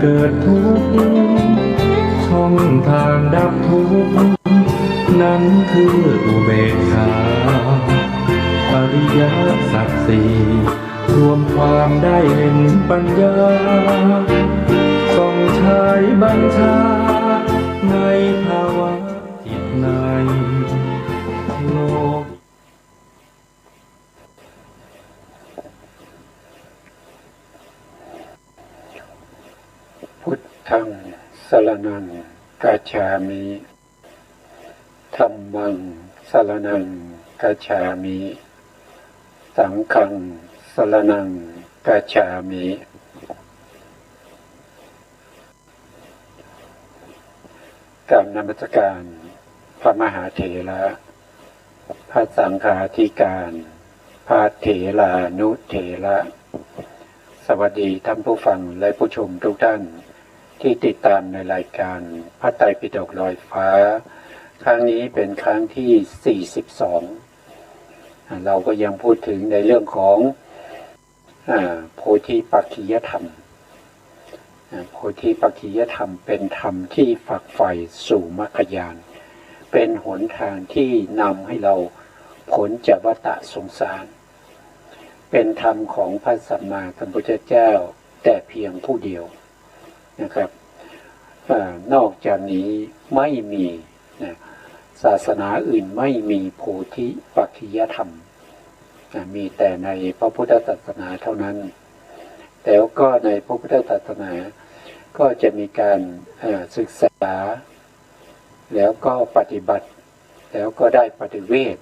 เกิดทุกข์ช่องทางดับทุกข์นั้นคืออุเบกขาอริยสัจสี่รวมความได้เห็นปัญญาส่องฉายบัญชาในภาวะจิตในโลกพุทธังสรณังกัจฉามิธัมมังสรณังกัจฉามิสังฆังสรณังกัจฉามิกราบนมัสการพระมหาเถระพระสังฆาธิการพระเถรานุเถระสวัสดีท่านผู้ฟังและผู้ชมทุกท่านที่ติดตามในรายการพระไตรปิฎกลอยฟ้าครั้งนี้เป็นครั้งที่42เราก็ยังพูดถึงในเรื่องของโพธิปักขิยธรรมโพธิปักขิยธรรมเป็นธรรมที่ฝักใฝ่สู่มรรคญาณเป็นหนทางที่นำให้เราพ้นจากวัฏสงสารเป็นธรรมของพระสัมมาสัมพุทธเจ้าแต่เพียงผู้เดียวนะครับนอกจากนี้ไม่มีศาสนาอื่นไม่มีโพธิปักขิยธรรมมีแต่ในพระพุทธศาสนาเท่านั้นแต่ก็ในพระพุทธศาสนาก็จะมีการศึกษาแล้วก็ปฏิบัติแล้วก็ได้ปฏิเวท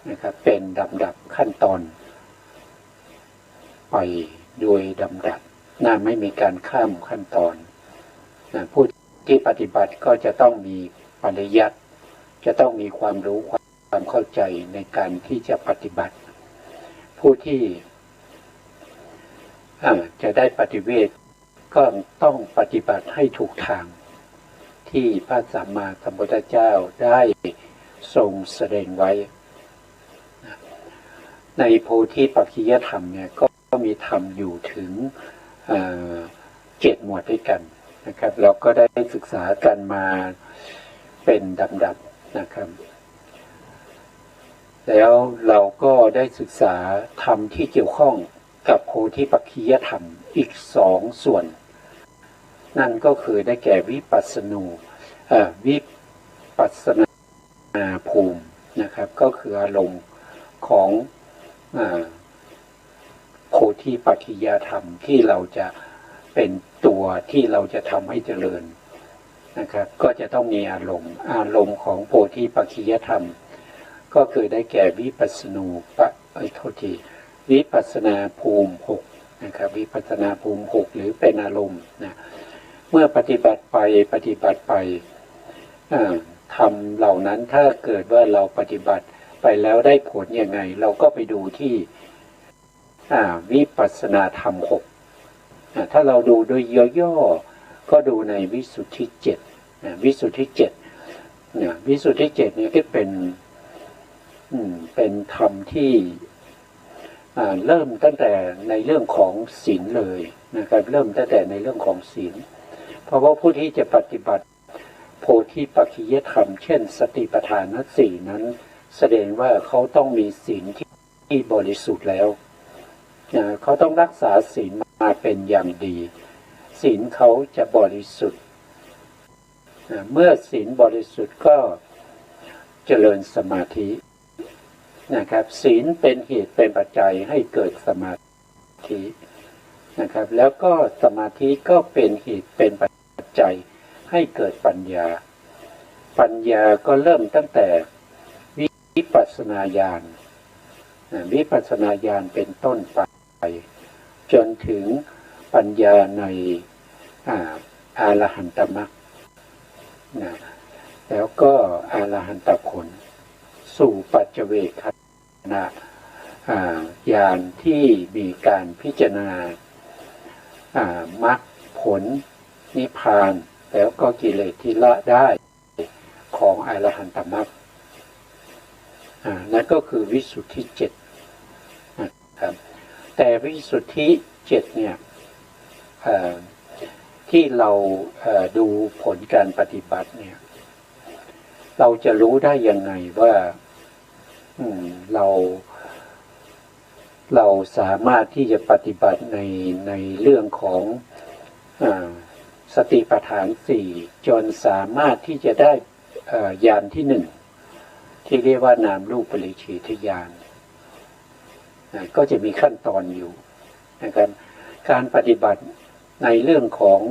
นะครับเป็นลำดับขั้นตอนไปโดยลำดับไม่มีการข้ามขั้นตอนผู้ที่ปฏิบัติก็จะต้องมีปริยัติจะต้องมีความรู้ความเข้าใจในการที่จะปฏิบัติผู้ที่จะได้ปฏิเวทก็ต้องปฏิบัติให้ถูกทางที่พระสัมมาสัมพุทธเจ้าได้ทรงแสดงไว้ในโพธิปักขิยธรรมเนี่ยก็มีธรรมอยู่ถึง7 หมวดด้วยกันนะครับเราก็ได้ศึกษากันมาเป็นลำดับนะครับแล้วเราก็ได้ศึกษาธรรมที่เกี่ยวข้องกับโพธิปักขิยธรรมอีก2 ส่วนนั่นก็คือได้แก่วิปัสสนาภูมินะครับก็คืออารมณ์ของโพธิปักขิยธรรมที่เราจะเป็นตัวที่เราจะทำให้เจริญนะครับก็จะต้องมีอารมณ์ของโพธิปักขิยธรรมก็คือได้แก่วิปัสสนาภูมิ6นะครับวิปัสสนาภูมิ6หรือเป็นอารมณ์นะเมื่อปฏิบัติไปทำเหล่านั้นถ้าเกิดว่าเราปฏิบัติไปแล้วได้ผลยังไงเราก็ไปดูที่วิปัสสนาธรรม6ถ้าเราดูโดยย่อๆก็ดูในวิสุทธิ7วิสุทธิ7วิสุทธิ7เนี่ยก็เป็นธรรมที่เริ่มตั้งแต่ในเรื่องของศีลเลยนะครับเริ่มตั้งแต่ในเรื่องของศีลเพราะว่าผู้ที่จะปฏิบัติโพธิปักขิยธรรมเช่นสติปัฏฐาน4นั้นแสดงว่าเขาต้องมีศีลที่บริสุทธิ์แล้วเขาต้องรักษาศีลมาเป็นอย่างดีศีลเขาจะบริสุทธิ์เมื่อศีลบริสุทธิ์ก็เจริญสมาธินะครับศีลเป็นเหตุเป็นปัจจัยให้เกิดสมาธินะครับแล้วก็สมาธิก็เป็นเหตุเป็นปัจจัยให้เกิดปัญญาก็เริ่มตั้งแต่วิปัสสนาญาณเป็นต้นไปจนถึงปัญญาในอรหันตมรรคแล้วก็อรหันตผลสู่ปัจเจเวคขณะญาณที่มีการพิจารณามรรคผลนิพพานแล้วก็กิเลสที่ละได้ของอรหันตมรรคนั่นก็คือวิสุทธิ7นะครับแต่วิสุทธิ7เนี่ย ที่เราดูผลการปฏิบัติเนี่ยเราจะรู้ได้ยังไงว่าเราสามารถที่จะปฏิบัติในเรื่องของสติปัฏฐานสี่จนสามารถที่จะได้ญาณที่หนึ่งที่เรียกว่านามรูปปริฉีทญาณก็จะมีขั้นตอนอยู่นะครับการปฏิบัติในเรื่องของ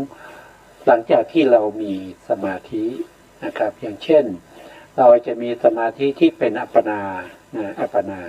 หลังจากที่เรามีสมาธินะครับอย่างเช่นเราจะมีสมาธิที่เป็นอัปปนาอัปปนา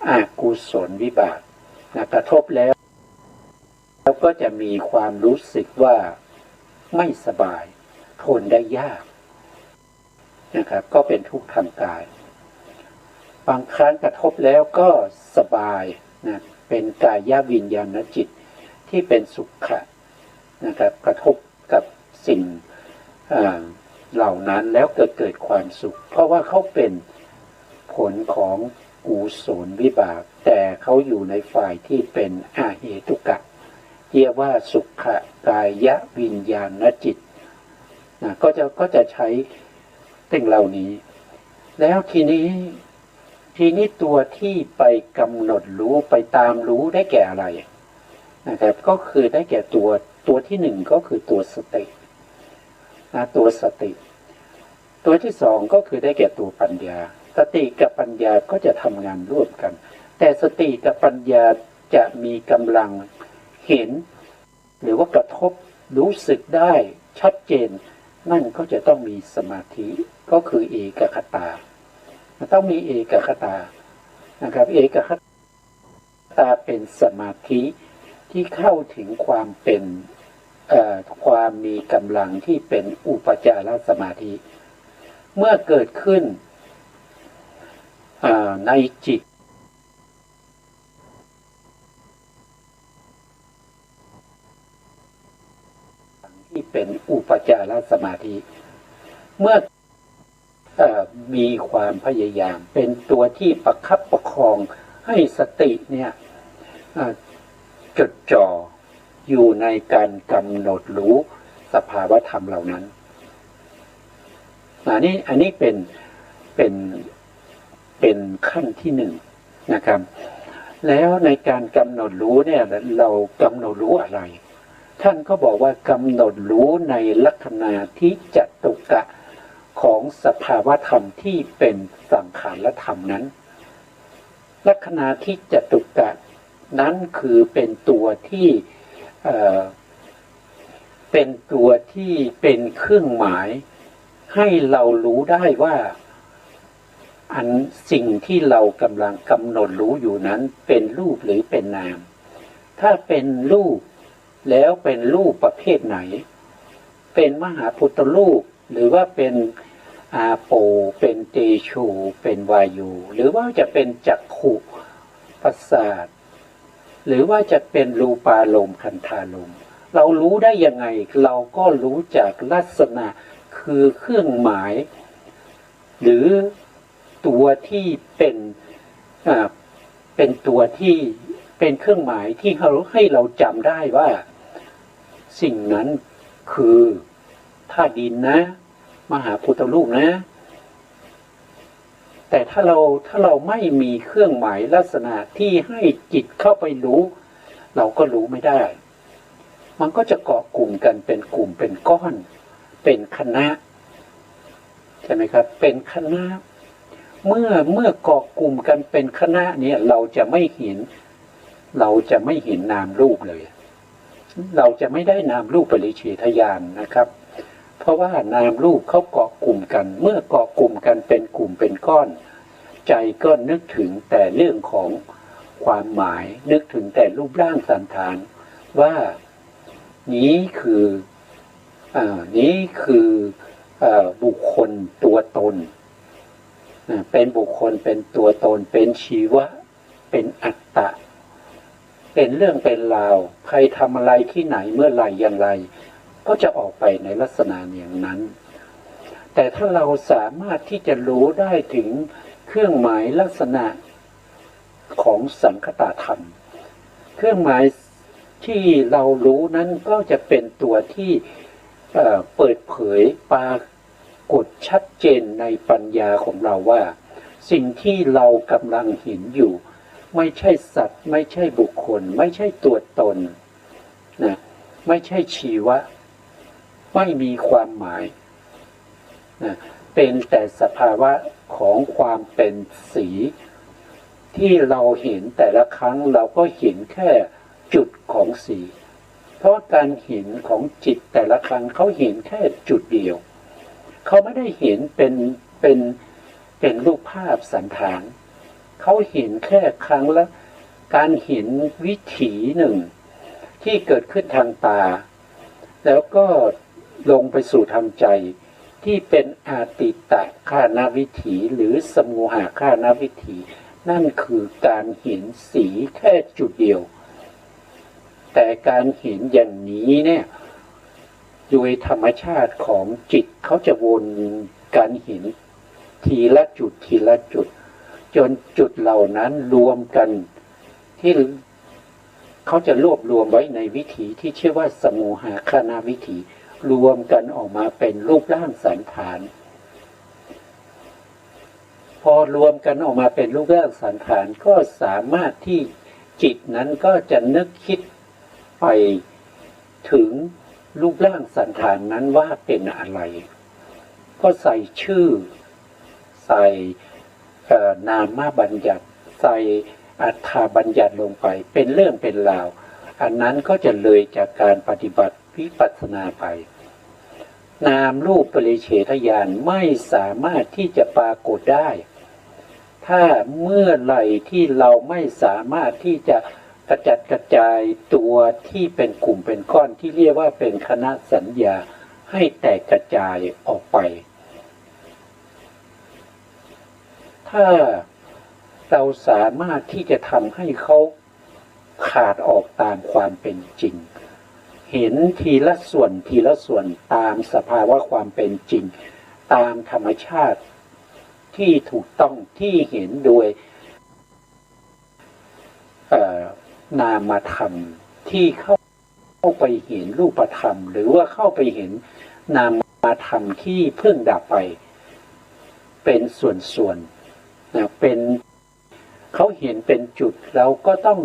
อกุศลวิบากกระทบแล้วก็จะมีความรู้สึกว่าไม่สบายทนได้ยากนะครับก็เป็นทุกข์ทางกายบางครั้งกระทบแล้วก็สบายนะเป็นกายวิญญาณจิตที่เป็นสุขะนะครับกระทบกับสิ่งเหล่านั้นแล้วเกิดความสุขเพราะว่าเขาเป็นผลของกุศลวิบากแต่เขาอยู่ในฝ่ายที่เป็นอาเหตุกะเรียกว่าสุขกายวิญญาณจิตนะก็จะใช้สิ่งเหล่านี้แล้วทีนี้ตัวที่ไปกำหนดรู้ไปตามรู้ได้แก่อะไรนะครับก็คือได้แก่ตัวที่หนึ่งก็คือตัวสตินะตัวสติตัวที่สองก็คือได้แก่ตัวปัญญาสติกับปัญญาก็จะทำงานร่วมกันแต่สติกับปัญญาจะมีกำลังเห็นหรือว่ากระทบรู้สึกได้ชัดเจนนั่นก็จะต้องมีสมาธิก็คือเอกคตาต้องมีเอกคตานะครับเอกคตาเป็นสมาธิที่เข้าถึงความเป็นความมีกำลังที่เป็นอุปจารสมาธิเมื่อเกิดขึ้นในจิตที่เป็นอุปจารสมาธิเมื่อมีความพยายามเป็นตัวที่ประคับประคองให้สติเนี่ยจดจ่ออยู่ในการกำหนดรู้สภาวธรรมเหล่านั้นอันนี้เป็นขั้นที่หนึ่งนะครับแล้วในการกำหนดรู้เนี่ยเรากำหนดรู้อะไรท่านก็บอกว่ากำหนดรู้ในลักษณะที่จตุกะของสภาวธรรมที่เป็นสังขารธรรมนั้นลักษณะที่จตุกะนั้นคือเป็นตัวที่เป็นเครื่องหมายให้เรารู้ได้ว่าอันสิ่งที่เรากำลังกำหนดรู้อยู่นั้นเป็นรูปหรือเป็นนามถ้าเป็นรูปแล้วเป็นรูปประเภทไหนเป็นมหาพุทธรูปหรือว่าเป็นอาโปเป็นเตโชเป็นวายุหรือว่าจะเป็นจักขุประสาทหรือว่าจะเป็นรูปารมณ์คันธารมณ์เรารู้ได้ยังไงเราก็รู้จากลักษณะคือเครื่องหมายหรือตัวที่เป็นตัวที่เป็นเครื่องหมายที่ให้เราจำได้ว่าสิ่งนั้นคือธาตุดินนะมหาพุทธรูปนะแต่ถ้าเราไม่มีเครื่องหมายลักษณะที่ให้จิตเข้าไปรู้เราก็รู้ไม่ได้มันก็จะเกาะกลุ่มกันเป็นกลุ่มเป็นก้อนเป็นคณะใช่ไหมครับเป็นคณะเมื่อเกาะกลุ่มกันเป็นคณะเนี่ยเราจะไม่เห็นนามรูปเลยเราจะไม่ได้นามรูปปริเฉทญาณนะครับเพราะว่านามรูปเขาเกาะกลุ่มกันเมื่อเกาะกลุ่มกันเป็นกลุ่มเป็นก้อนใจก็นึกถึงแต่เรื่องของความหมายนึกถึงแต่รูปร่างสันฐานว่านี้คือบุคคลตัวตนเป็นบุคคลเป็นตัวตนเป็นชีวะเป็นอัตตะเป็นเรื่องเป็นราวใครทำอะไรที่ไหนเมื่อไหร่อย่างไรก็จะออกไปในลักษณะอย่างนั้นแต่ถ้าเราสามารถที่จะรู้ได้ถึงเครื่องหมายลักษณะของสังคตธรรมเครื่องหมายที่เรารู้นั้นก็จะเป็นตัวที่เปิดเผยปรากฏชัดเจนในปัญญาของเราว่าสิ่งที่เรากำลังเห็นอยู่ไม่ใช่สัตว์ไม่ใช่บุคคลไม่ใช่ตัวตนนะไม่ใช่ชีวะไม่มีความหมายนะเป็นแต่สภาวะของความเป็นสีที่เราเห็นแต่ละครั้งเราก็เห็นแค่จุดของสีเพราะการเห็นของจิตแต่ละครั้งเขาเห็นแค่จุดเดียวเขาไม่ได้เห็นเป็นรูปภาพสันฐาน เขาเห็นแค่ครั้งละการเห็นวิถีหนึ่งที่เกิดขึ้นทางตาแล้วก็ลงไปสู่ทางใจที่เป็นอาติตะฆานวิถีหรือสมุหฆานวิถีนั่นคือการเห็นสีแค่จุดเดียวแต่การเห็นอย่างนี้เนี่ยโดยธรรมชาติของจิตเขาจะวนการเห็นทีละจุดทีละจุดจนจุดเหล่านั้นรวมกันที่เขาจะรวบรวมไว้ในวิถีที่ชื่อว่าสมุหฆานวิถีรวมกันออกมาเป็นรูปร่างสันฐานพอรวมกันออกมาเป็นรูปร่างสันฐานก็สามารถที่จิตนั้นก็จะนึกคิดไปถึงรูปร่างสันฐานนั้นว่าเป็นอะไรก็ใส่ชื่อใส่นามบัญญัติใส่อัฏฐบัญญัติลงไปเป็นเรื่องเป็นราวอันนั้นก็จะเลยจากการปฏิบัติวิปัสสนาไปนามรูปปริเฉทญาณไม่สามารถที่จะปรากฏได้ถ้าเมื่อไหร่ที่เราไม่สามารถที่จะกระจัดกระจายตัวที่เป็นกลุ่มเป็นก้อนที่เรียกว่าเป็นคณะสัญญาให้แตกกระจายออกไปถ้าเราสามารถที่จะทำให้เขาขาดออกตามความเป็นจริงเห็นทีละส่วนทีละส่วนตามสภาวะความเป็นจริงตามธรรมชาติที่ถูกต้องที่เห็นโดยนามธรรมที่เข้าไปเห็นรูปธรรมหรือว่าเข้าไปเห็นนามธรรมที่เพิ่งดับไปเป็นส่วนๆนะเป็นเขาเห็นเป็นจุดเราก็ต้อง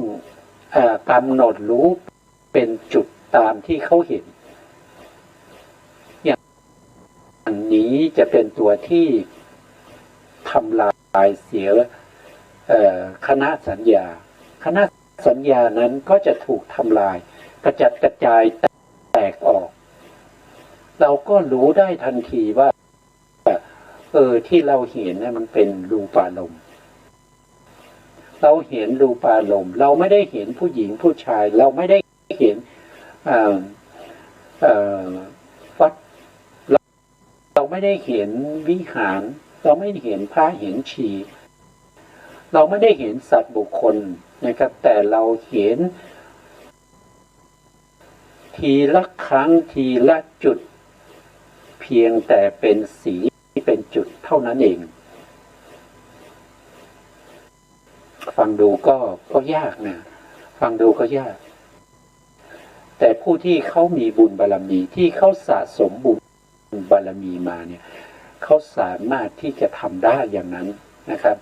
กำหนดรู้เป็นจุดตามที่เขาเห็นอย่างนี้จะเป็นตัวที่ทำลายเสียคณะสัญญาคณะสัญญานั้นก็จะถูกทำลายกระจัดกระจายแตกออกเราก็รู้ได้ทันทีว่าที่เราเห็นเนี่ยมันเป็นรูปารมณ์เราเห็นรูปารมณ์เราไม่ได้เห็นผู้หญิงผู้ชายเราไม่ได้เห็นวัดเราไม่ได้เห็นวิหารเราไม่ได้เห็นพระเห็นชีเราไม่ได้เห็นสัตว์บุคคลนะครับแต่เราเห็นทีละครั้งทีละจุดเพียงแต่เป็นสีเป็นจุดเท่านั้นเองฟังดูก็ยากนะฟังดูก็ยากแต่ผู้ที่เขามีบุญบารมีที่เขาสะสมบุญบารมีมาเนี่ยเขาสามารถที่จะทำได้อย่างนั้นนะครับ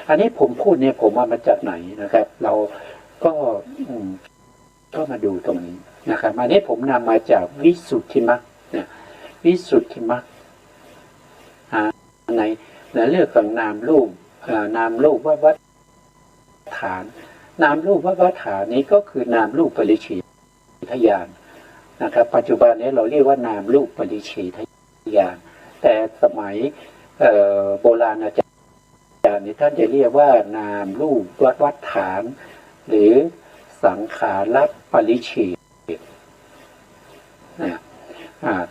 อันนี้ผมพูดเนี่ยผมมาจากไหนนะครับเราก็มาดูตรงนี้นะครับอันนี้ผมนำมาจากวิสุทธิมรรคนะวิสุทธิมรรคในเรื่องของนามรูปวัฏฐานนามรูปวัฏฐานนี้ก็คือนามรูปปริเฉทญาณนะครับปัจจุบันนี้เราเรียกว่านามรูปปริเฉทญาณแต่สมัยโบราณอาจารย์นี่ท่านจะเรียกว่านามรูปวัฏฐานหรือสังขารปริเฉท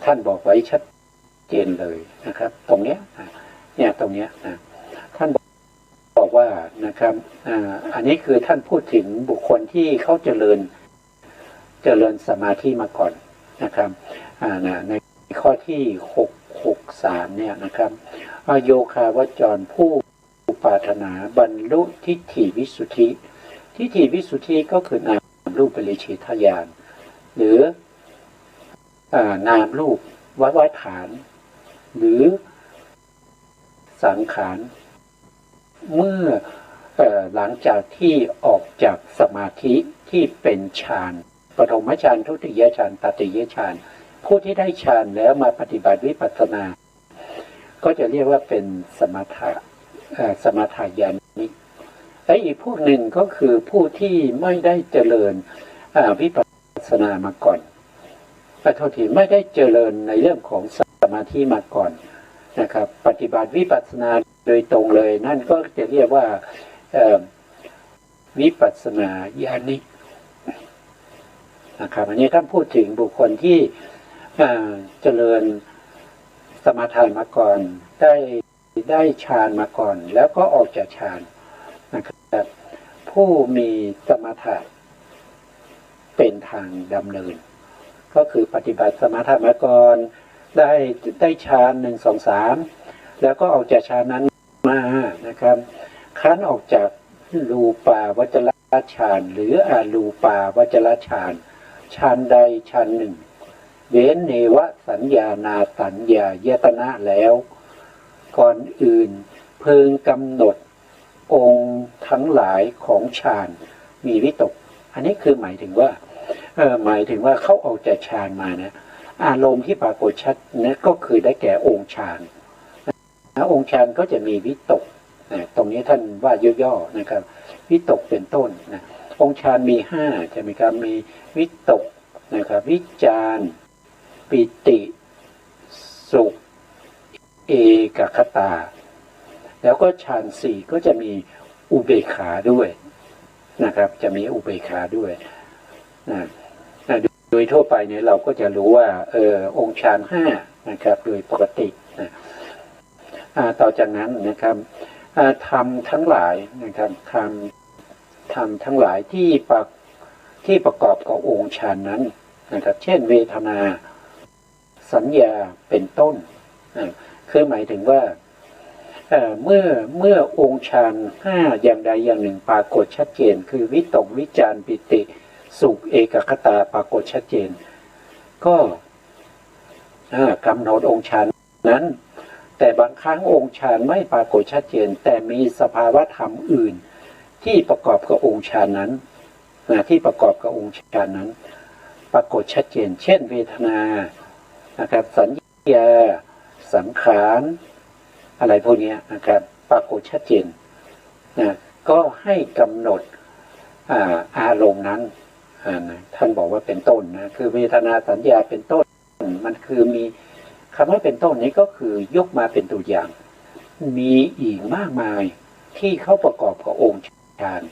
ท่านบอกไว้ชัดเจนเลยนะครับตรงเนี้ยเนี่ยตรงเนี้ยท่านบอกว่านะครับอันนี้คือท่านพูดถึงบุคคลที่เขาเจริญสมาธิมาก่อนนะครับในข้อที่663เนี่ยนะครับโยคาวจรผู้ปรารถนาบรรลุทิฏฐิวิสุทธิทิฏฐิวิสุทธิก็คือนามรูปปริเฉทญาณหรือนามรูปวัฏฐานหรือสังขารเมื่อหลังจากที่ออกจากสมาธิที่เป็นฌานปฐมฌานทุติยฌานตติยฌานผู้ที่ได้ฌานแล้วมาปฏิบัติวิปัสสนาก็จะเรียกว่าเป็นสมถญาณิกและอีกพวกหนึ่งก็คือผู้ที่ไม่ได้เจริญวิปัสสนามาก่อนปฐมไม่ได้เจริญในเรื่องของสมาธิมาก่อนนะครับปฏิบัติวิปัสสนาโดยตรงเลยนั่นก็จะเรียกว่า วิปัสสนาญาณิกนะครับอันนี้ท่านพูดถึงบุคคลที่เจริญสมาทานมาก่อนได้ฌานมาก่อนแล้วก็ออกจากฌานนะครับผู้มีสมถะเป็นทางดำเนินก็คือปฏิบัติสมาธิมาก่อนได้ฌาน1 2 3แล้วก็ออกจากฌานนั้นมานะครับขั้นออกจากรูปาวจรฌานหรืออรูปาวจรฌานฌานใดฌานหนึ่งเว้นเนวสัญญานาสัญญายตนะแล้วก่อนอื่นเพึงกำหนดองค์ทั้งหลายของฌานมีวิตกอันนี้คือหมายถึงว่าเขาออกจากฌานมานะอารมณ์ที่ปรากฏชัดนะก็คือได้แก่องค์ฌานองค์ฌานก็จะมีวิตกตรงนี้ท่านว่าย่อๆนะครับวิตกเป็นต้นนะองค์ฌานมี5ใช่ไหมครับมีวิตกนะครับวิจารปิติสุขเอกคตาแล้วก็ฌาน4ก็จะมีอุเบกขาด้วยนะครับจะมีอุเบกขาด้วยนะโดยทั่วไปเนี่ยเราก็จะรู้ว่าองค์ฌาน5นะครับโดยปกตินะต่อจากนั้นนะครับธรรมทั้งหลายนะครับธรรมทั้งหลายที่ประกอบกับองค์ฌานนั้นนะครับเช่นเวทนาสัญญาเป็นต้นคือหมายถึงว่าเมื่อองค์ฌาน5อย่างใดอย่างหนึ่งปรากฏชัดเจนคือวิตกวิจารปิติสุขเอกคตาปรากฏชัดเจนก็กำหนดองค์ฌานนั้นแต่บางครั้งองค์ฌานไม่ปรากฏชัดเจนแต่มีสภาวะธรรมอื่นที่ประกอบกับองค์ฌานนั้นที่ประกอบกับองค์ฌานนั้นปรากฏชัดเจนเช่นเวทนานะครับสัญญาสังขารอะไรพวกนี้นะครับปรากฏชัดเจนนะก็ให้กำหนดอารมณ์นั้นท่านบอกว่าเป็นต้นนะคือเวทนาสัญญาเป็นต้นมันคือมีคำว่าเป็นต้นนี้ก็คือยกมาเป็นตัวอย่างมีอีกมากมายที่เขาประกอบกับองค์ฌาน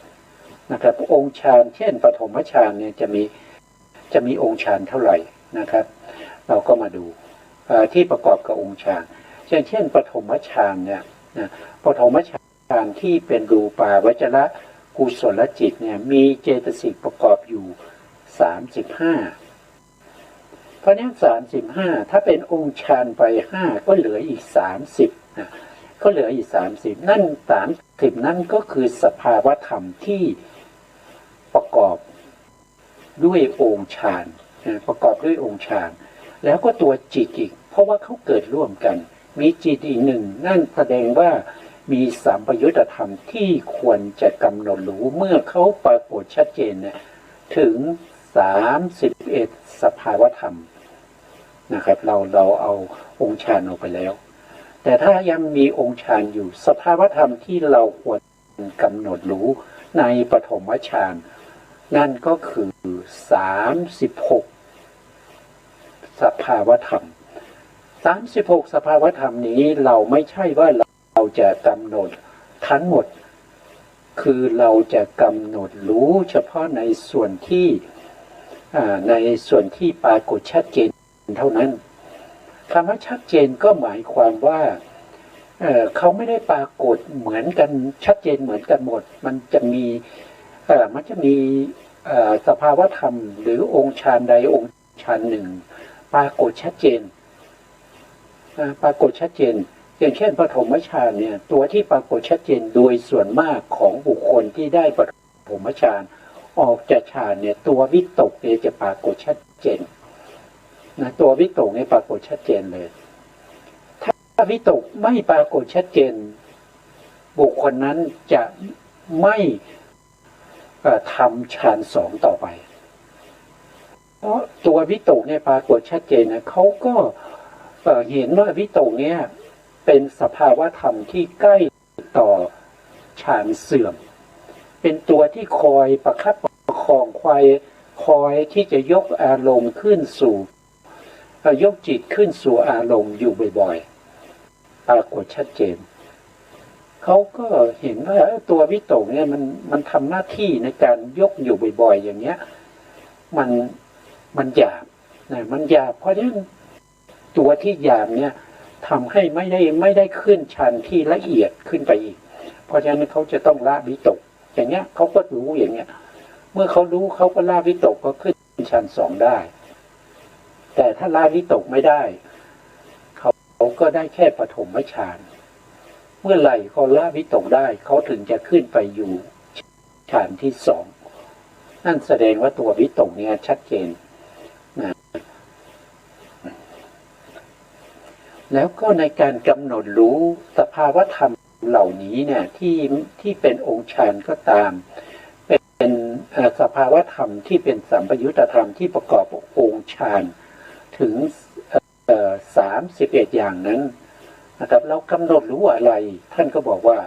นะครับองค์ฌานเช่นปฐมฌานเนี่ยจะมีองค์ฌานเท่าไหร่นะครับเราก็มาดูที่ประกอบกับองค์ฌานเช่นปฐมฌานเนี่ยปฐมฌานที่เป็นรูปาวจรกุศลจิตเนี่ยมีเจตสิกประกอบอยู่35เพราะนั้น35ถ้าเป็นองค์ฌานไป5ก็เหลืออีก30นะก็เหลืออีก30นั่น30นั่นก็คือสภาวะธรรมที่ประกอบด้วยองค์ฌานประกอบด้วยองค์ฌานแล้วก็ตัวจิตอีกเพราะว่าเขาเกิดร่วมกันมีจิตอีกหนึ่งนั่นแสดงว่ามีสัมปยุตธรรมที่ควรจะกำหนดรู้เมื่อเขาปรากฏชัดเจนเนี่ยถึง31สภาวธรรมนะครับเราเอาองค์ฌานออกไปแล้วแต่ถ้ายังมีองค์ฌานอยู่สภาวธรรมที่เราควรกำหนดรู้ในปฐมฌานนั่นก็คือ36สภาวธรรม36สภาวธรรมนี้เราไม่ใช่ว่าเราจะกำหนดทั้งหมดคือเราจะกำหนดรู้เฉพาะในส่วนที่ปรากฏชัดเจนเท่านั้นคำว่าชัดเจนก็หมายความว่าเขาไม่ได้ปรากฏเหมือนกันชัดเจนเหมือนกันหมดมันจะมีสภาวธรรมหรือองค์ฌานใดองค์ฌานหนึ่งปรากฏชัดเจนอย่างเช่นปฐมฌานเนี่ยตัวที่ปรากฏชัดเจนโดยส่วนมากของบุคคลที่ได้ปฐมฌานออกจากฌานเนี่ยตัววิตกเนี่ยจะปรากฏชัดเจนนะตัววิตกเนี่ยปรากฏชัดเจนเลยถ้าวิตกไม่ปรากฏชัดเจนบุคคลนั้นจะไม่ทำฌาน2ต่อไปเพราะตัววิตกเนี่ยปรากฏชัดเจนนะเขาก็เห็นว่าวิตกเนี่ยเป็นสภาวะธรรมที่ใกล้ต่อฌานเสื่อมเป็นตัวที่คอยประคับประคองคอยที่จะยกอารมณ์ขึ้นสู่ยกจิตขึ้นสู่อารมณ์อยู่บ่อยๆปรากฏชัดเจน เขาก็เห็นว่าตัววิตกเนี่ยมันทำหน้าที่ในการยกอยู่บ่อยๆอย่างเงี้ยมันหยาบนะมันหยาบเพราะฉะนั้นตัวที่หยาบเนี่ยทำให้ไม่ได้ขึ้นชั้นที่ละเอียดขึ้นไปอีกเพราะฉะนั้นเขาจะต้องละวิตกอย่างเงี้ยเขาก็รู้อย่างเงี้ยเมื่อเขารู้เขาก็ละวิตกก็ขึ้นชั้นสองได้แต่ถ้าละวิตกไม่ได้เขาก็ได้แค่ปฐมฌานเมื่อไหร่เขาละวิตกได้เขาถึงจะขึ้นไปอยู่ฌานที่สองนั่นแสดงว่าตัววิตกเนี่ยชัดเจนนะแล้วก็ในการกำหนดรู้สภาวธรรมเหล่านี้เนี่ยที่เป็นองค์ฌานก็ตามเป็นสภาวธรรมที่เป็นสัมปยุตธรรมที่ประกอบองค์ฌานถึง31อย่างนั้นนะครับเรากำหนดรู้อะไรท่านก็บอกว่า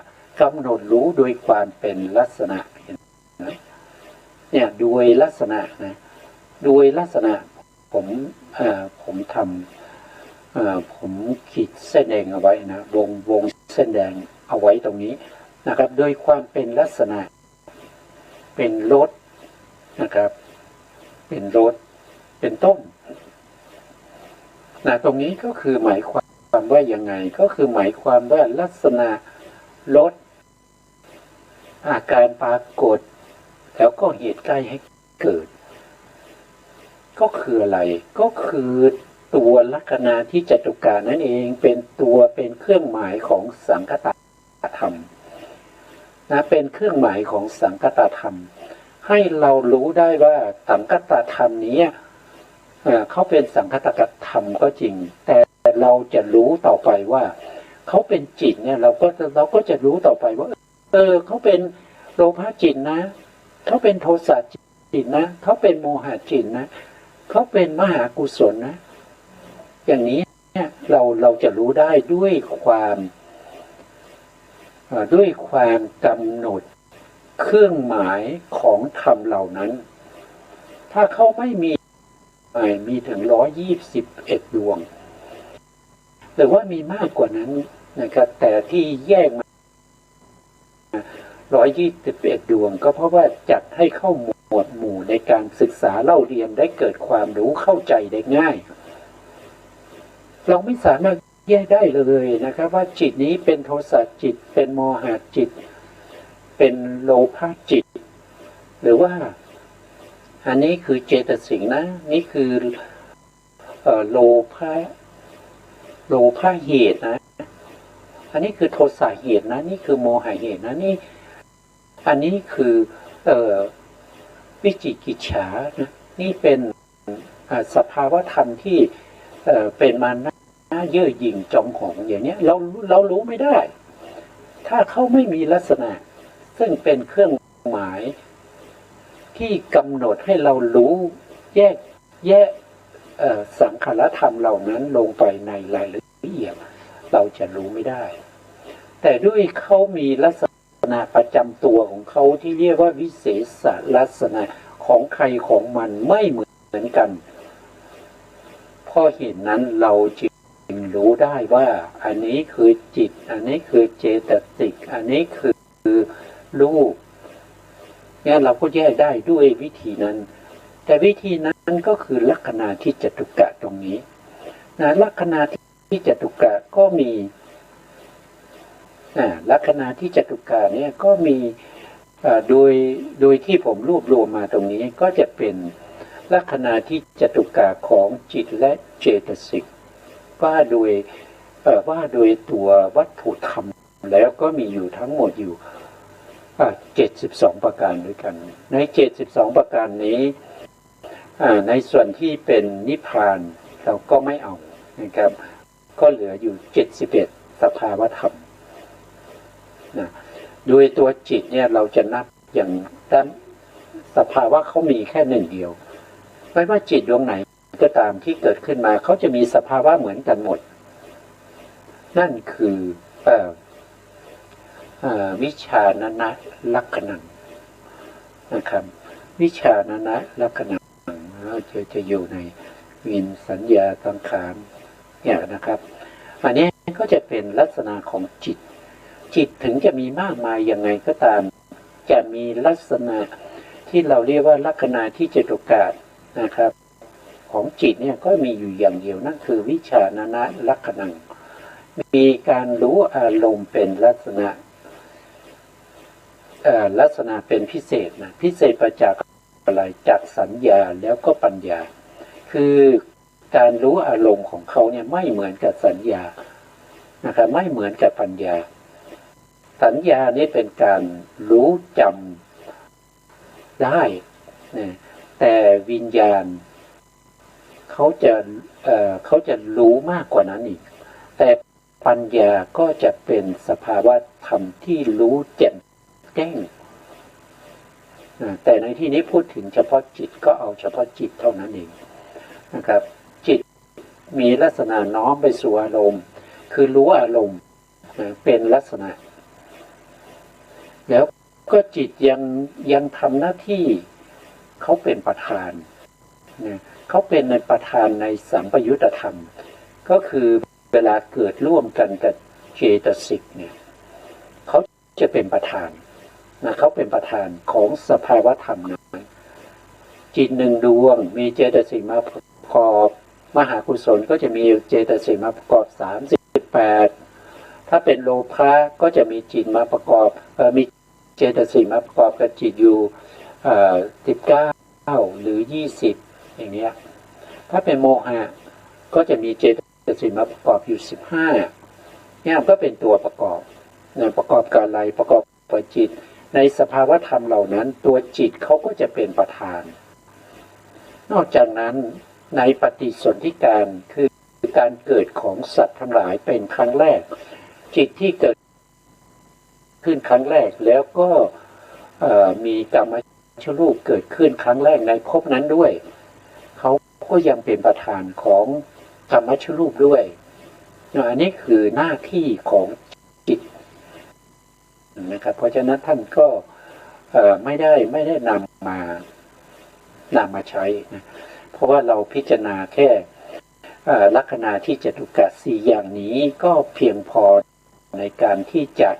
กำหนดรู้โดยความเป็นลักษณะเนี่ยโดยลักษณะนะโดยลักษณะผมทำผมขีดเส้นแดงเอาไว้นะวงเส้นแดงเอาไว้ตรงนี้นะครับโดยความเป็นลักษณะเป็นรสนะครับเป็นรสเป็นต้นนะตรงนี้ก็คือหมายความว่ายังไงก็คือหมายความว่าลักษณะรสอาการปรากฏแล้วก็เหตุใกล้ให้เกิดก็คืออะไรก็คือตัวลัคนาที่จตุกานั่นเองเป็นเครื่องหมายของสังคตธรรมนะเป็นเครื่องหมายของสังคตธรรมให้เรารู้ได้ว่าสังคตธรรมนี้เขาเป็นสังคตธรรมก็จริงแต่เราจะรู้ต่อไปว่าเขาเป็นจิตเนี่ยเราก็จะรู้ต่อไปว่าเขาเป็นโลภะจิตนะเขาเป็นโทสะจิตนะเขาเป็นโมหะจิตนะเขาเป็นมหากุศลนะอย่างนี้เนี่ยเราจะรู้ได้ด้วยความกำหนดเครื่องหมายของธรรมเหล่านั้นถ้าเขาไม่มีถึง121ดวงหรือว่ามีมากกว่านั้นนะครับแต่ที่แยกมา121ดวงก็เพราะว่าจัดให้เข้าหมวดหมู่ในการศึกษาเล่าเรียนได้เกิดความรู้เข้าใจได้ง่ายเราไม่สามารถแยกได้เลยนะครับว่าจิตนี้เป็นโทสะจิตเป็นโมหะจิตเป็นโลภะจิตหรือว่าอันนี้คือเจตสิกนะนี่คือโลภะเหตุนะอันนี้คือโทสะเหตุนะนี่คือโมหะเหตุนะนี่อันนี้คือวิจิกิจฉานะนี่เป็นสภาวธรรมที่เป็นมานะเย่อหยิ่งจองหองอย่างนี้เรารู้ไม่ได้ถ้าเขาไม่มีลักษณะซึ่งเป็นเครื่องหมายที่กำหนดให้เรารู้แยกสังขารธรรมเหล่านั้นลงไปในรายละเอียดเราจะรู้ไม่ได้แต่ด้วยเขามีลักษณะประจำตัวของเขาที่เรียกว่าวิเศษลักษณะของใครของมันไม่เหมือนกันพอเห็นนั้นเราจึงรู้ได้ว่าอันนี้คือจิตอันนี้คือเจตสิกอันนี้คือรูปเนี่ยเราก็แยกได้ด้วยวิธีนั้นแต่วิธีนั้นก็คือลัคนาที่จตุกะตรงนี้นะลัคนาที่จตุกะก็มีลัคนาที่จตุกะเนี่ยก็มีโดยที่ผมรวบรวมมาตรงนี้ก็จะเป็นลัคนาที่จตุกะของจิตและเจตสิกว่าโดยตัววัตถุธรรมแล้วก็มีอยู่ทั้งหมดอยู่72ประการด้วยกันใน72ประการนี้ในส่วนที่เป็นนิพพานเราก็ไม่เอานะครับก็เหลืออยู่71สภาวธรรมนะโดยตัวจิตเนี่ยเราจะนับอย่างด้านสภาวะเขามีแค่หนึ่งเดียวไม่ว่าจิตดวงไหนก็ตามที่เกิดขึ้นมาเขาจะมีสภาวะเหมือนกันหมดนั่นคือวิชานะลักขณังนะครับวิชานะลักขณังจะอยู่ในวินสัญญาสังขารเนี่ยนะครับอันนี้ก็จะเป็นลักษณะของจิต จิตถึงจะมีมากมายยังไงก็ตามจะมีลักษณะที่เราเรียกว่าลักษณะที่จตุกาศนะครับของจิตเนี่ยก็มีอยู่อย่างเดียวนั่นคือวิชานะนะลักขณังมีการรู้อารมณ์เป็นลักษณะเป็นพิเศษนะพิเศษประจากอะไรจากสัญญาแล้วก็ปัญญาคือการรู้อารมณ์ของเขาเนี่ยไม่เหมือนกับสัญญานะครับไม่เหมือนกับปัญญาสัญญานี่เป็นการรู้จำได้นะแต่วิญญาณเขาจะรู้มากกว่านั้นอีกแต่ปัญญาก็จะเป็นสภาวะธรรมที่รู้แจ่มแจ้งแต่ในที่นี้พูดถึงเฉพาะจิตก็เอาเฉพาะจิตเท่านั้นเองนะครับจิตมีลักษณะน้อมไปสู่อารมณ์คือรู้อารมณ์เป็นลักษณะแล้วก็จิตยังทำหน้าที่เขาเป็นประธานเขาเป็นในประธานในสัมปยุตธรรมก็คือเวลาเกิดร่วมกันกับเจตสิกเนี่ยเขาจะเป็นประธานนะเขาเป็นประธานของสภาวธรรมนั้นจิตหนึ่งดวงมีเจตสิกมาประกอบมหากุศลก็จะมีเจตสิกมาประกอบ38ถ้าเป็นโลภะก็จะมีจิตมาประกอบมีเจตสิกมาประกอบกับจิตอยู่19หรือ20อย่างเนี้ยถ้าเป็นโมหะก็จะมีเจตสิกมาประกอบอยู่15เนี่ยก็เป็นตัวประกอบประกอบกับอะไรประกอบกับจิตในสภาวธรรมเหล่านั้นตัวจิตเขาก็จะเป็นประธานนอกจากนั้นในปฏิสนธิการคือการเกิดของสัตว์ทั้งหลายเป็นครั้งแรกจิตที่เกิดขึ้นครั้งแรกแล้วก็มีกรรมชรูปเกิดขึ้นครั้งแรกในภพนั้นด้วยเขาก็ยังเป็นประธานของกรรมชรูปด้วยอันนี้คือหน้าที่ของจิตนะครับเพราะฉะนั้นท่านก็ไม่ได้นำมาใช้นะเพราะว่าเราพิจารณาแค่ลักษณะที่จตุกะ4อย่างนี้ก็เพียงพอในการที่จะ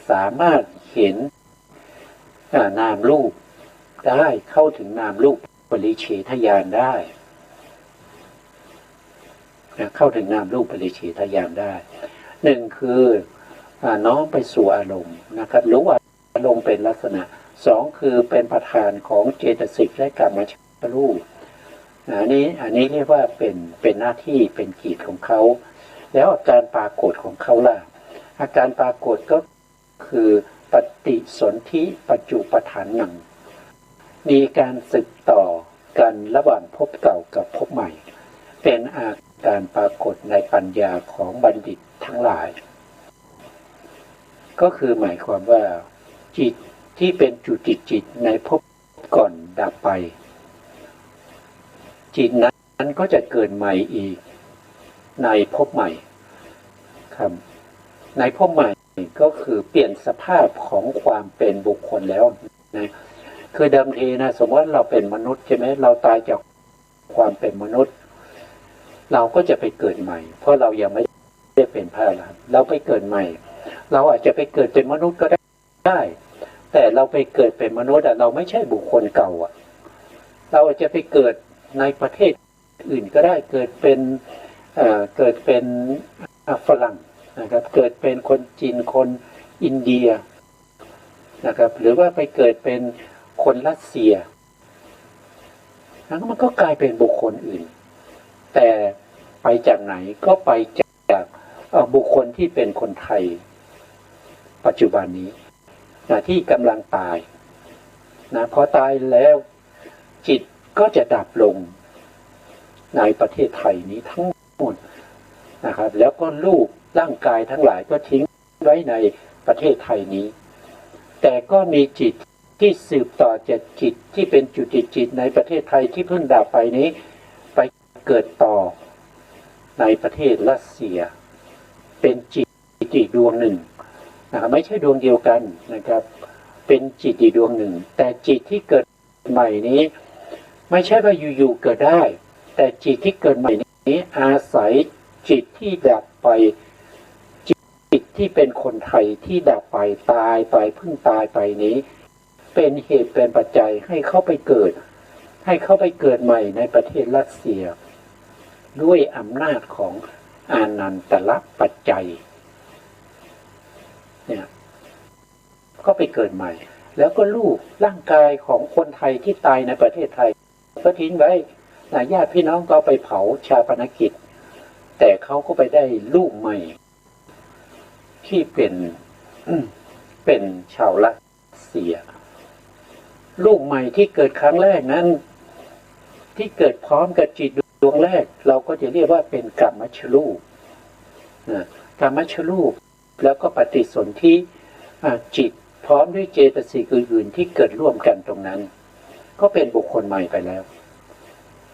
สามารถเห็นนามรูปได้เข้าถึงนามรูปปริเฉทญาณได้เข้าถึงนามรูปปริเฉทญาณได้หนึ่งคือน้อมไปสู่อารมณ์นะครับรู้ว่าอารมณ์เป็นลักษณะ2คือเป็นประธานของเจตสิกและกรรมชรูปอันนี้เรียกว่าเป็นหน้าที่เป็นกิจของเขาแล้วอาการปรากฏของเขาล่ะอาการปรากฏก็คือปฏิสนธิปัจจุปฐานหนังมีการสืบต่อกันระหว่างภพเก่ากับภพใหม่เป็นอาการปรากฏในปัญญาของบัณฑิตทั้งหลายก็คือหมายความว่าจิตที่เป็นจุติจิตในภพก่อนดับไปจิตนั้นก็จะเกิดใหม่อีกในภพใหม่ครับในภพใหม่ก็คือเปลี่ยนสภาพของความเป็นบุคคลแล้วนะคือเดิมทีนะสมมติว่าเราเป็นมนุษย์ใช่ไหมเราตายจากความเป็นมนุษย์เราก็จะไปเกิดใหม่เพราะเรายังไม่ได้เป็นพระอรหันต์เราไปเกิดใหม่เราอาจจะไปเกิดเป็นมนุษย์ก็ได้แต่เราไปเกิดเป็นมนุษย์เราไม่ใช่บุคคลเก่าเราอาจจะไปเกิดในประเทศอื่นก็ได้เกิดเป็นฝรั่งนะครับเกิดเป็นคนจีนคนอินเดียนะครับหรือว่าไปเกิดเป็นคนรัสเซียแล้วมันก็กลายเป็นบุคคลอื่นแต่ไปจากไหนก็ไปจากบุคคลที่เป็นคนไทยปัจจุบันนี้ที่กำลังตายนะพอตายแล้วจิตก็จะดับลงในประเทศไทยนี้ทั้งหมดนะครับแล้วก็รูปร่างกายทั้งหลายก็ทิ้งไว้ในประเทศไทยนี้แต่ก็มีจิตที่สืบต่อจากจิตที่เป็นจุติจิตในประเทศไทยที่เพิ่งดับไปนี้ไปเกิดต่อในประเทศรัสเซียเป็นจิตอีกดวงหนึ่งนะครับไม่ใช่ดวงเดียวกันนะครับเป็นจิตอีกดวงหนึ่งแต่จิตที่เกิดใหม่นี้ไม่ใช่ว่าอยู่ๆเกิดได้แต่จิตที่เกิดใหม่นี้อาศัยจิตที่ดับไปจิ ตที่เป็นคนไทยที่ดับไปตายไปเพิ่งตายไปนี้เป็นเหตุเป็นปัจจัยให้เขาไปเกิดใหม่ในประเทศรัสเซียด้วยอำนาจของอานันตระปัจจัยเนี่ยก็ไปเกิดใหม่แล้วก็ลูกร่างกายของคนไทยที่ตายในประเทศไทยก็ทิ้งไว้ญาติพี่น้องก็ไปเผาชาปนกิจแต่เขาก็ไปได้ลูกใหม่ที่เป็นชาวรัสเซียลูกใหม่ที่เกิดครั้งแรกนั้นที่เกิดพร้อมกับจิตดวงแรกเราก็จะเรียกว่าเป็นกัมมัชลูกกัมมัชลูกแล้วก็ปฏิสนธิจิตพร้อมด้วยเจตสิกอื่นๆที่เกิดร่วมกันตรงนั้นก็เป็นบุคคลใหม่ไปแล้ว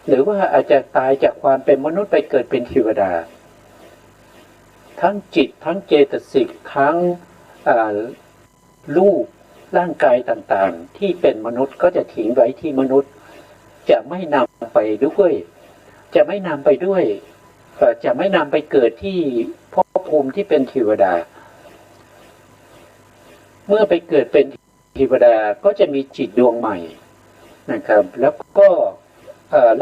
หรือว่าอาจจะตายจากความเป็นมนุษย์ไปเกิดเป็นเทวดาทั้งจิตทั้งเจตสิกทั้งรูปร่างกายต่างๆที่เป็นมนุษย์ก็จะทิ้งไว้ที่มนุษย์จะไม่นำไปด้วยจะไม่นำไปเกิดที่ภพภูมิที่เป็นเทวดาเมื่อไปเกิดเป็นเทวดาก็จะมีจิตดวงใหม่นะครับแล้วก็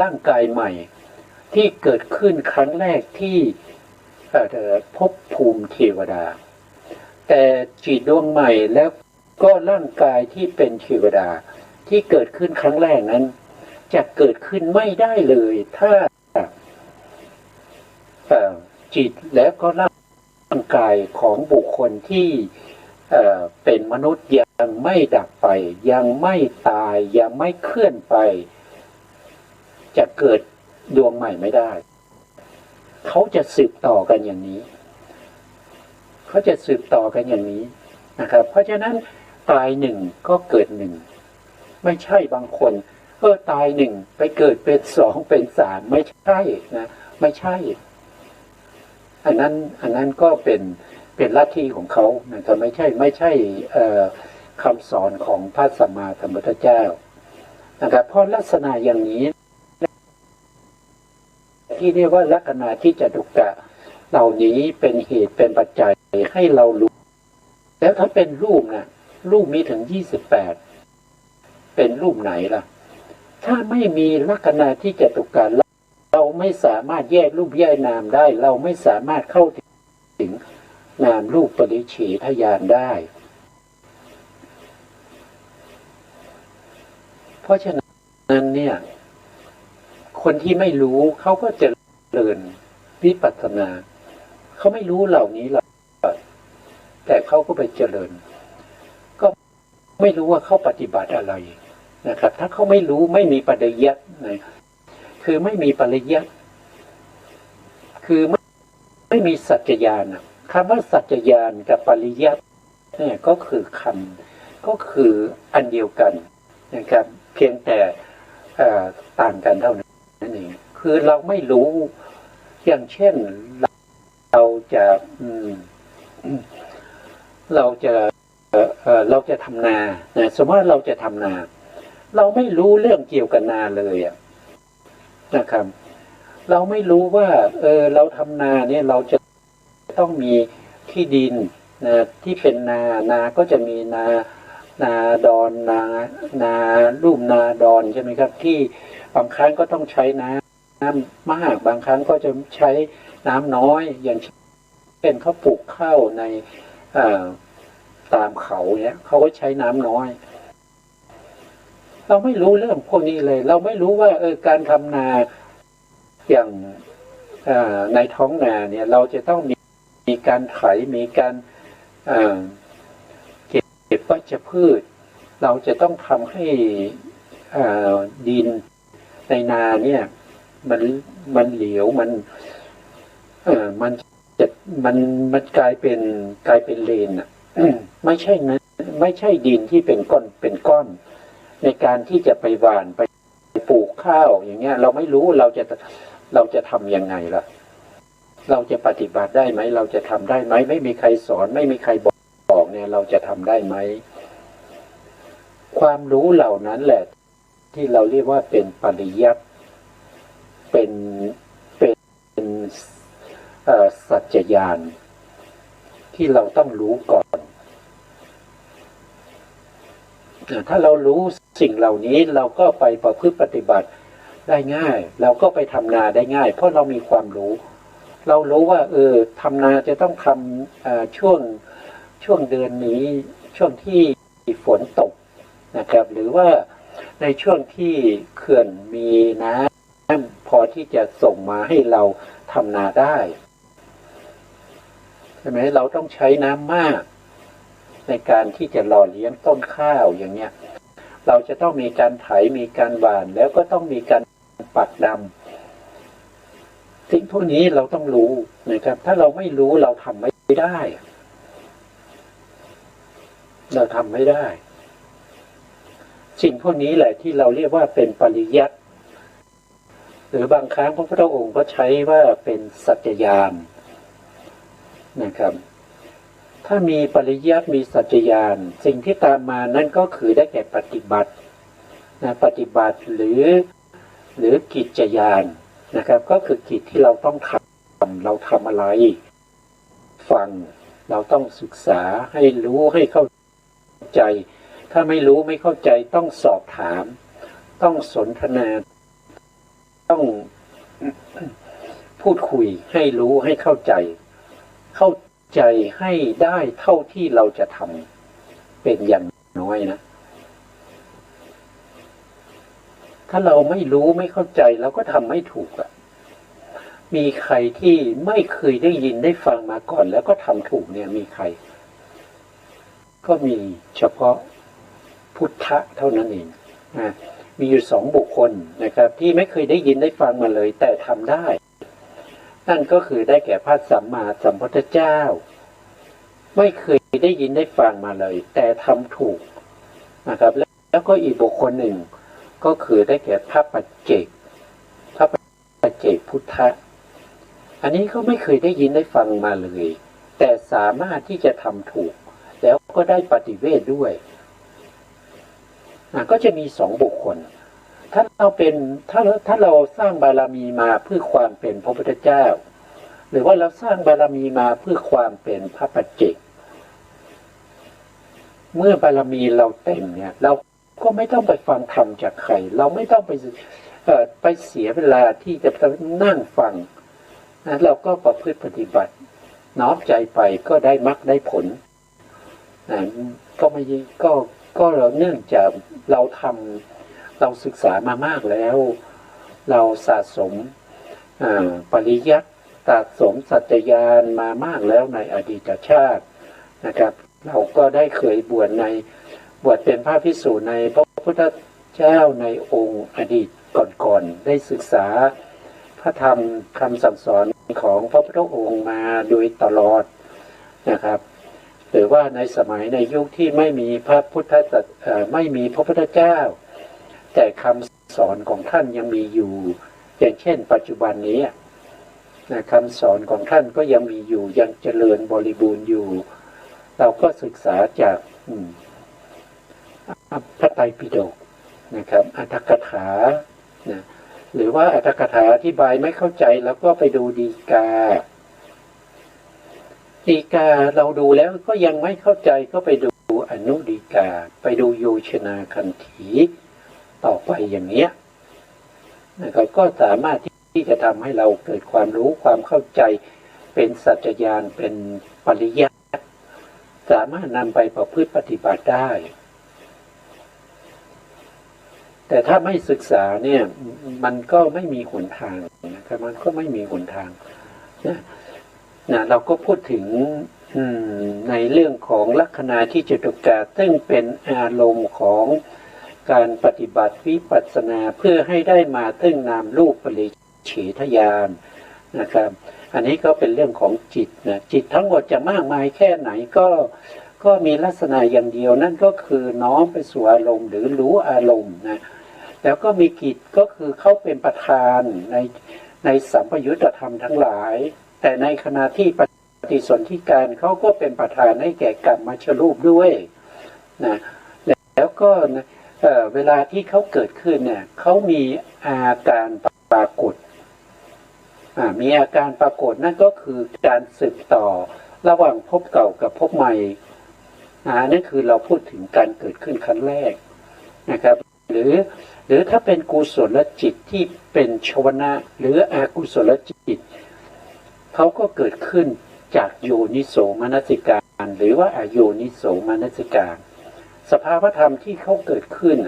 ร่างกายใหม่ที่เกิดขึ้นครั้งแรกที่ภพภูมิเทวดาแต่จิตดวงใหม่แล้วก็ร่างกายที่เป็นเทวดาที่เกิดขึ้นครั้งแรกนั้นจะเกิดขึ้นไม่ได้เลยถ้าจิตและก็ร่างกายของบุคคลที่เป็นมนุษย์ยังไม่ดับไปยังไม่ตายยังไม่เคลื่อนไปจะเกิดดวงใหม่ไม่ได้เขาจะสืบต่อกันอย่างนี้นะครับเพราะฉะนั้นตายหนึ่งก็เกิดหนึ่งไม่ใช่บางคนตายหนึ่งไปเกิดเป็นสองเป็นสามไม่ใช่นะไม่ใช่อันนั้นก็เป็นลัทธิของเขานะครับไม่ใช่คำสอนของพระสัมมาสัมพุทธเจ้านะครับเพราะลักษณะอย่างนี้ที่เรียกว่าลักษณะที่จตุกะเหล่านี้เป็นเหตุเป็นปัจจัยให้เรารู้แล้วถ้าเป็นรูปนะรูปมีถึง28เป็นรูปไหนล่ะถ้าไม่มีลักษณะที่จตุกะเราไม่สามารถแยกรูปแยกนามได้เราไม่สามารถเข้าถึงนามรูปปริฉีทญาณได้เพราะฉะนั้นเนี่ยคนที่ไม่รู้เขาก็จะเจริญวิปัสสนาเขาไม่รู้เหล่านี้หรอกแต่เขาก็ไปเจริญก็ไม่รู้ว่าเขาปฏิบัติอะไรนะครับถ้าเขาไม่รู้ไม่มีปริยัตินะคือไม่มีปริยัติคือไม่มีสัจจญาณคำว่าสัจจญาณกับปริยัติเนี่ยก็คือคำก็คืออันเดียวกันนะครับเพียงแต่ต่างกันเท่านั้นเองคือเราไม่รู้อย่างเช่นเราจะทำนาสมมติว่าเราจะทำนาเราไม่รู้เรื่องเกี่ยวกับนาเลยนะครับเราไม่รู้ว่าเราทำนาเนี่ยเราจะต้องมีที่ดินนะที่เป็นนาก็จะมีนาดอนนาลุ่มนาดอนใช่ไหมครับที่บางครั้งก็ต้องใช้น้ำมากบางครั้งก็จะใช้น้ำน้อยอย่างเช่นเขาปลูกข้าวในตามเขาเนี่ยเขาก็ใช้น้ำน้อยเราไม่รู้เรื่องพวกนี้เลยเราไม่รู้ว่าการทำนาอย่างในท้องนาเนี่ยเราจะต้องมีการไถมีการเก็บวัชพืชเราจะต้องทำให้ดินในนาเนี่ยมันเหลวมันกลายเป็นเลนไม่ใช่นะไม่ใช่ดินที่เป็นก้อนในการที่จะไปหว่านไปปลูกข้าวอย่างเงี้ยเราไม่รู้เราจะทำยังไงล่ะเราจะปฏิบัติได้ไหมเราจะทำได้ไหมไม่มีใครสอนไม่มีใครบอกเนี่ยเราจะทำได้ไหมความรู้เหล่านั้นแหละที่เราเรียกว่าเป็นปริยัติเป็นสัจจญาณ ที่เราต้องรู้ก่อนถ้าเรารู้สิ่งเหล่านี้เราก็ไปประพฤติปฏิบัติได้ง่ายเราก็ไปทำนาได้ง่ายเพราะเรามีความรู้เรารู้ว่าทำนาจะต้องทำช่วงเดือนนี้ช่วงที่ฝนตกนะครับหรือว่าในช่วงที่เขื่อนมีน้ำพอที่จะส่งมาให้เราทำนาได้ใช่ไหมเราต้องใช้น้ำมากในการที่จะหล่อเลี้ยงต้นข้าวอย่างเงี้ยเราจะต้องมีการไถมีการหว่านแล้วก็ต้องมีการปักดำสิ่งพวกนี้เราต้องรู้นะครับถ้าเราไม่รู้เราทำไม่ได้สิ่งพวกนี้แหละที่เราเรียกว่าเป็นปริยัติหรือบางครั้งพระพุทธองค์ก็ใช้ว่าเป็นสัจญาณนะครับถ้ามีปริยัติมีสัจญาณสิ่งที่ตามมานั่นก็คือได้แก่ปฏิบัติปฏิบัติหรือกิจญาณนะครับก็คือกิจที่เราต้องทำเราทำอะไรฟังเราต้องศึกษาให้รู้ให้เข้าใจถ้าไม่รู้ไม่เข้าใจต้องสอบถามต้องสนทนาต้องพูดคุยให้รู้ให้เข้าใจให้ได้เท่าที่เราจะทำเป็นอย่างน้อยนะถ้าเราไม่รู้ไม่เข้าใจเราก็ทำไม่ถูกอ่ะมีใครที่ไม่เคยได้ยินได้ฟังมาก่อนแล้วก็ทำถูกเนี่ยมีใครก็มีเฉพาะพุทธะเท่านั้นเองมีอยู่2 บุคคลนะครับที่ไม่เคยได้ยินได้ฟังมาเลยแต่ทำได้นั่นก็คือได้แก่พระสัมมาสัมพุทธเจ้าไม่เคยได้ยินได้ฟังมาเลยแต่ทำถูกนะครับแล้วก็อีกบุคคลหนึ่งก็คือได้แก่พระปัจเจกพุทธะอันนี้ก็ไม่เคยได้ยินได้ฟังมาเลยแต่สามารถที่จะทำถูกแล้วก็ได้ปฏิเวทด้วยก็จะมี2 บุคคลถ้าเราสร้างบารมีมาเพื่อความเป็นพระพุทธเจ้าหรือว่าเราสร้างบารมีมาเพื่อความเป็นพระปัจเจกเมื่อบารมีเราเต็มเนี่ยเราก็ไม่ต้องไปฟังธรรมจากใครเราไม่ต้องไปเสียเวลาที่จะนั่งฟังนะเราก็ประพฤติปฏิบัติน้อมใจไปก็ได้มรรคได้ผลก็ไม่ก็เนื่องจากเราศึกษามามากแล้วเราสะสมปริยัติสะสมสัจญาณมามากแล้วในอดีตชาตินะครับเราก็ได้เคยบวชเป็นพระภิกษุในพระพุทธเจ้าในองค์อดีตก่อนได้ศึกษาพระธรรมคำสั่งสอนของพระพุทธองค์มาโดยตลอดนะครับหรือว่าในสมัยในยุคที่ไม่มีพระพุทธเจ้าแต่คำสอนของท่านยังมีอยู่อย่างเช่นปัจจุบันนี้คำสอนของท่านก็ยังมีอยู่ยังเจริญบริบูรณ์อยู่เราก็ศึกษาจากพระไตรปิฎกนะครับอรรถกถาหรือว่าอรรถกถาอธิบายไม่เข้าใจแล้วก็ไปดูฎีกาเราดูแล้วก็ยังไม่เข้าใจก็ไปดูอนุฎีกาไปดูโยชนาคันธีต่อไปอย่างเนี้ยนะครับก็สามารถที่จะทำให้เราเกิดความรู้ความเข้าใจเป็นสัจญาณเป็นปริยัติสามารถนำไปประพฤติปฏิบัติได้แต่ถ้าไม่ศึกษาเนี่ยมันก็ไม่มีหนทางนะครับมันก็ไม่มีหนทางเราก็พูดถึงในเรื่องของลัคนาธิจตุกะซึ่งเป็นอารมณ์ของการปฏิบัติวิปัสสนาเพื่อให้ได้มาซึ่งนามรูปปริเฉทญาณนะครับอันนี้ก็เป็นเรื่องของจิตนะจิตทั้งหมดจะมากมายแค่ไหนก็มีลักษณะอย่างเดียวนั่นก็คือน้อมไปสู่อารมณ์หรือรู้อารมณ์นะแล้วก็มีกิจก็คือเข้าเป็นประธานในสัมปยุตธรรมทั้งหลายแต่ในขณะที่ปฏิสนธิการเขาก็เป็นประธานให้แก่กรรมมัชรูปด้วยนะแล้วก็เวลาที่เขาเกิดขึ้นเนี่ยเขามีอาการปรากฏมีอาการปรากฏนั่นก็คือการสืบต่อ ระหว่างภพเก่ากับภพใหม่นั่นคือเราพูดถึงการเกิดขึ้นครั้งแรกนะครับหรือถ้าเป็นกุศลจิตที่เป็นชวนะหรืออกุศลจิตเขาก็เกิดขึ้นจากโยนิโสมนสิการหรือว่าอโยนิโสมนสิการสภาวธรรมที่เขาเกิดขึ้น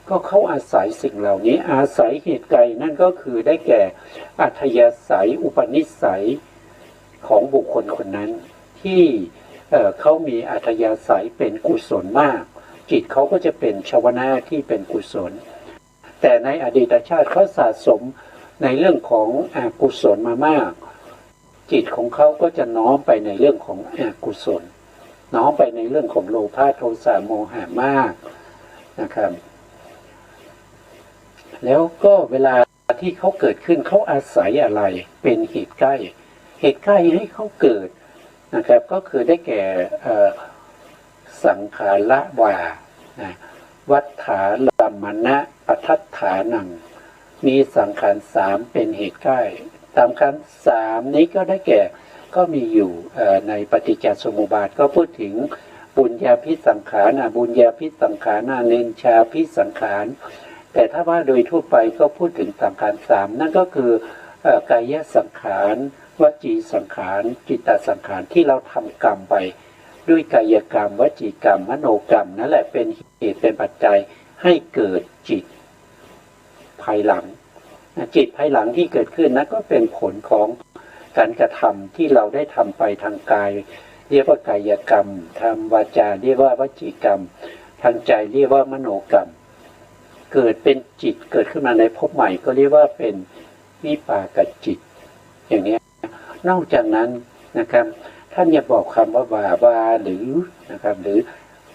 ก็เขาอาศัยสิ่งเหล่านี้อาศัยเหตุไกลนั่นก็คือได้แก่อัธยาศัยอุปนิสัยของบุคคลคนนั้นที่เขามีอัธยาศัยเป็นกุศลมากจิตเขาก็จะเป็นชวนะที่เป็นกุศลแต่ในอดีตชาติเขาสะสมในเรื่องของอกุศลมามากจิตของเขาก็จะน้อมไปในเรื่องของอกุศลน้อมไปในเรื่องของโลภะโทสะโมหะมากนะครับแล้วก็เวลาที่เขาเกิดขึ้นเขาอาศัยอะไรเป็นเหตุใกล้เหตุใกล้ให้เขาเกิดนะครับก็คือได้แก่สังขารละวาวัฏฐาลัมมณะปัฏฐฐานังมีสังขารสามเป็นเหตุใกล้สังขารสามนี้ก็ได้แก่ก็มีอยู่ในปฏิจจสมุปบาทก็พูดถึงบุญญาภิสังขารบุญญาภิสังขารเนญชาภิสังขารแต่ถ้าว่าโดยทั่วไปก็พูดถึงสังขารสามนั่นก็คือกายสังขารวจีสังขารจิตตสังขารที่เราทำกรรมไปด้วยกายกรรมวจีกรรมมโนกรรมนั่นแหละเป็นเหตุเป็นปัจจัยให้เกิดจิตภายหลังจิตภายหลังที่เกิดขึ้นนั้นก็เป็นผลของการกระทำที่เราได้ทำไปทางกายเรียกว่ากายกรรมทางวาจาเรียกว่าวจีกรรมทางใจเรียกว่ามโนกรรมเกิดเป็นจิตเกิดขึ้นมาในภพใหม่ก็เรียกว่าเป็นวิปากจิตอย่างนี้นอกจากนั้นนะครับท่านอย่าบอกคำว่าวาหรือนะครับหรือ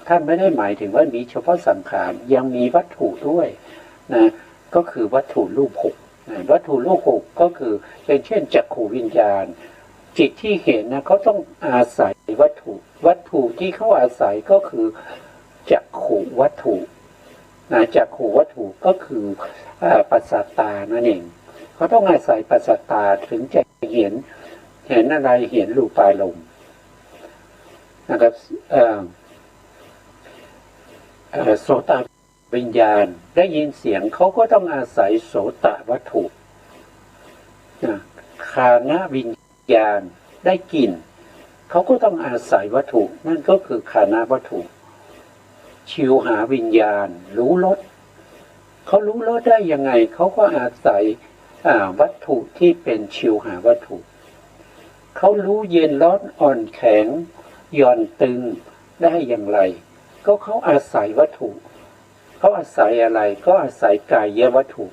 ท่านไม่ได้หมายถึงว่ามีเฉพาะสังขารยังมีวัตถุด้วยนะก็คือวัตถุรูปหกวัตถุรูปหกก็คืออย่างเช่นจักขูวิญญาณจิตที่เห็นนะเขาต้องอาศัยวัตถุที่เขาอาศัยก็คือจักขูวัตถุจักขูวัตถุก็คือปัสสัตตานั่นเองเขาต้องอาศัยปัสสัตตาถึงจะเห็นอะไรเห็นรูปารมณ์นะครับโสตวิญญาณได้ยินเสียงเขาก็ต้องอาศัยโสตวัตถุคานะวิญญาณได้กลิ่นเขาก็ต้องอาศัยวัตถุนั่นก็คือคานะวัตถุชิวหาวิญญาณรู้รสเขารู้รสได้ยังไงเขาก็อาศัยวัตถุที่เป็นชิวหาวัตถุเขารู้เย็นร้อนอ่อนแข็งหย่อนตึงได้อย่างไรก็เขาอาศัยวัตถุเขาอาศัยอะไรก็อาศัยกายวัตถุ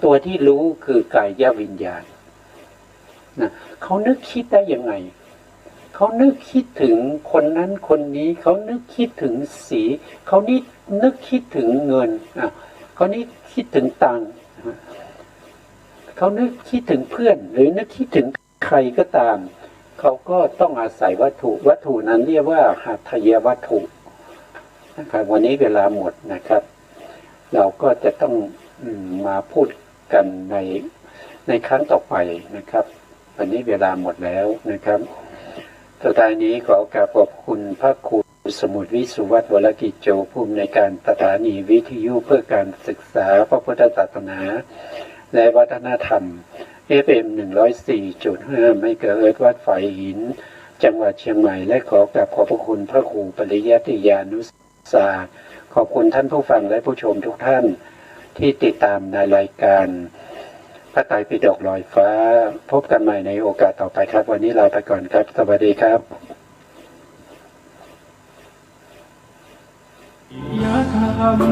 ตัวที่รู้คือกายวิญญาณเขานึกคิดได้ยังไงเขานึกคิดถึงคนนั้นคนนี้เขานึกคิดถึงสีเขานึกคิดถึงเงินเขานึกคิดถึงตังค์เขานึกคิดถึงเพื่อนหรือนึกคิดถึงใครก็ตามเขาก็ต้องอาศัยวัตถุนั้นเรียกว่าหัตถยวัตถุนะครับวันนี้เวลาหมดนะครับเราก็จะต้องมาพูดกันในครั้งต่อไปนะครับวันนี้เวลาหมดแล้วนะครับสุดท้ายนี้ขอกราบขอบคุณพระครูสมุทรวิสุวัฒน์วรกิจโจผู้อำนวยการสถานีวิทยุเพื่อการศึกษาพระพุทธศาสนาและวัฒนธรรม FM 104.5 ไม่เกิดวัดฝ่ายหินจังหวัดเชียงใหม่และขอกราบขอบพระคุณพระครูปริยัติยานุศาสตร์ขอบคุณท่านผู้ฟังและผู้ชมทุกท่านที่ติดตามในรายการพระไตรปิฎกลอยฟ้าพบกันใหม่ในโอกาสต่อไปครับวันนี้ลาไปก่อนครับสวัสดีครับ